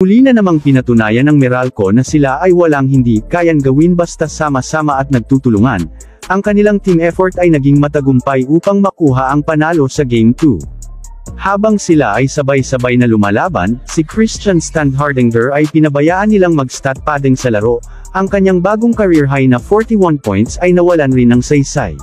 Muli na namang pinatunayan ng Meralco na sila ay walang hindi kayang gawin basta sama-sama at nagtutulungan. Ang kanilang team effort ay naging matagumpay upang makuha ang panalo sa Game 2. Habang sila ay sabay-sabay na lumalaban, si Christian Standhardinger ay pinabayaan nilang mag-stat padding sa laro. Ang kanyang bagong career high na 41 points ay nawalan rin ng saysay.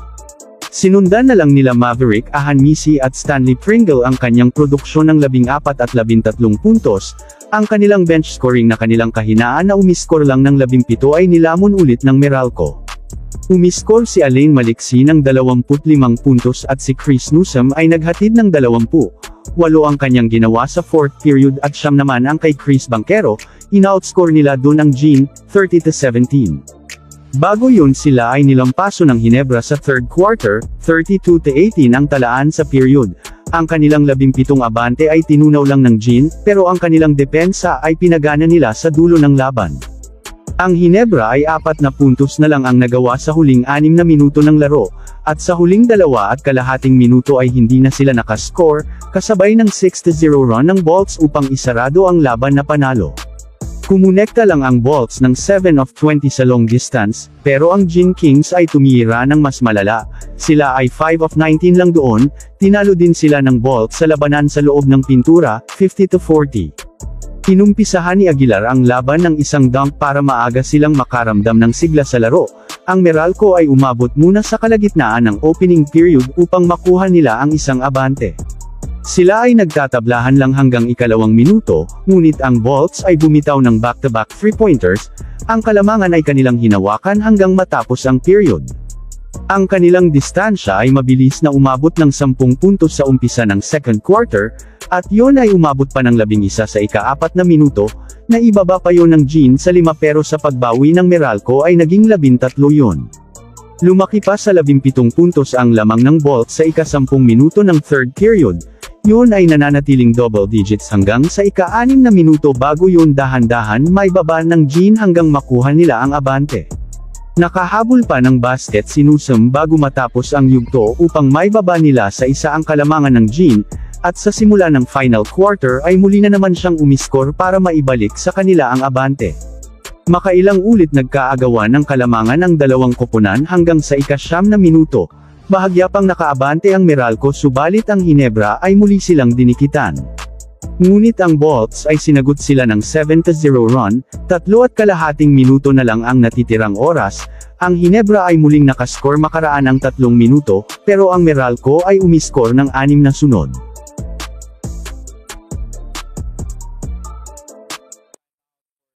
Sinundan na lang nila Maverick Ahanmisi at Stanley Pringle ang kanyang produksyon ng 14 at 13 puntos. Ang kanilang bench scoring na kanilang kahinaan na umiskor lang ng 17 ay nilamon ulit ng Meralco. Umiskor si Alain Maliksi ng 25 puntos at si Chris Newsom ay naghatid ng 20. 8 ang kanyang ginawa sa 4th period at 9 naman ang kay Chris Banquero. Ina-outscore nila dun ang Jean, 30-17. Bago yun sila ay nilampaso ng Ginebra sa 3rd quarter, 32-18 ang talaan sa period. Ang kanilang 17 abante ay tinunaw lang ng Jean, pero ang kanilang depensa ay pinagana nila sa dulo ng laban. Ang Ginebra ay 4 na puntos na lang ang nagawa sa huling 6 na minuto ng laro, at sa huling 2.5 minuto ay hindi na sila nakascore, kasabay ng 6-0 run ng Bolts upang isarado ang laban na panalo. Kumonekta lang ang Bolts ng 7 of 20 sa long distance, pero ang Jean Kings ay tumira ng mas malala. Sila ay 5 of 19 lang doon, tinalo din sila ng Bolts sa labanan sa loob ng pintura, 50-40. Inumpisahan ni Aguilar ang laban ng isang dunk para maaga silang makaramdam ng sigla sa laro. Ang Meralco ay umabot muna sa kalagitnaan ng opening period upang makuha nila ang isang abante. Sila ay nagtatablahan lang hanggang 2 minuto, ngunit ang Bolts ay bumitaw ng back-to-back 3-pointers, ang kalamangan ay kanilang hinawakan hanggang matapos ang period. Ang kanilang distansya ay mabilis na umabot ng 10 puntos sa umpisa ng 2nd quarter, at yon ay umabot pa ng 11 sa ika-4 na minuto, na ibaba pa yon ng Jean sa 5 pero sa pagbawi ng Meralco ay naging 13 yon. Lumaki pa sa 17 puntos ang lamang ng Bolts sa ika-10 minuto ng 3rd period. Yun ay nananatiling double digits hanggang sa ika-6 na minuto bago yun dahan-dahan may baba ng Jean hanggang makuha nila ang abante. Nakahabol pa ng basket si Newsom bago matapos ang yugto upang may baba nila sa isa ang kalamangan ng Jean, at sa simula ng final quarter ay muli na naman siyang umiskor para maibalik sa kanila ang abante. Makailang ulit nagkaagawan ng kalamangan ang dalawang koponan hanggang sa ika-9 na minuto. Bahagya pang nakaabante ang Meralco subalit ang Ginebra ay muli silang dinikitan. Ngunit ang Bolts ay sinagot sila ng 7-0 run, 3.5 minuto na lang ang natitirang oras. Ang Ginebra ay muling nakascore makaraan ang 3 minuto, pero ang Meralco ay umiskor ng 6 na sunod.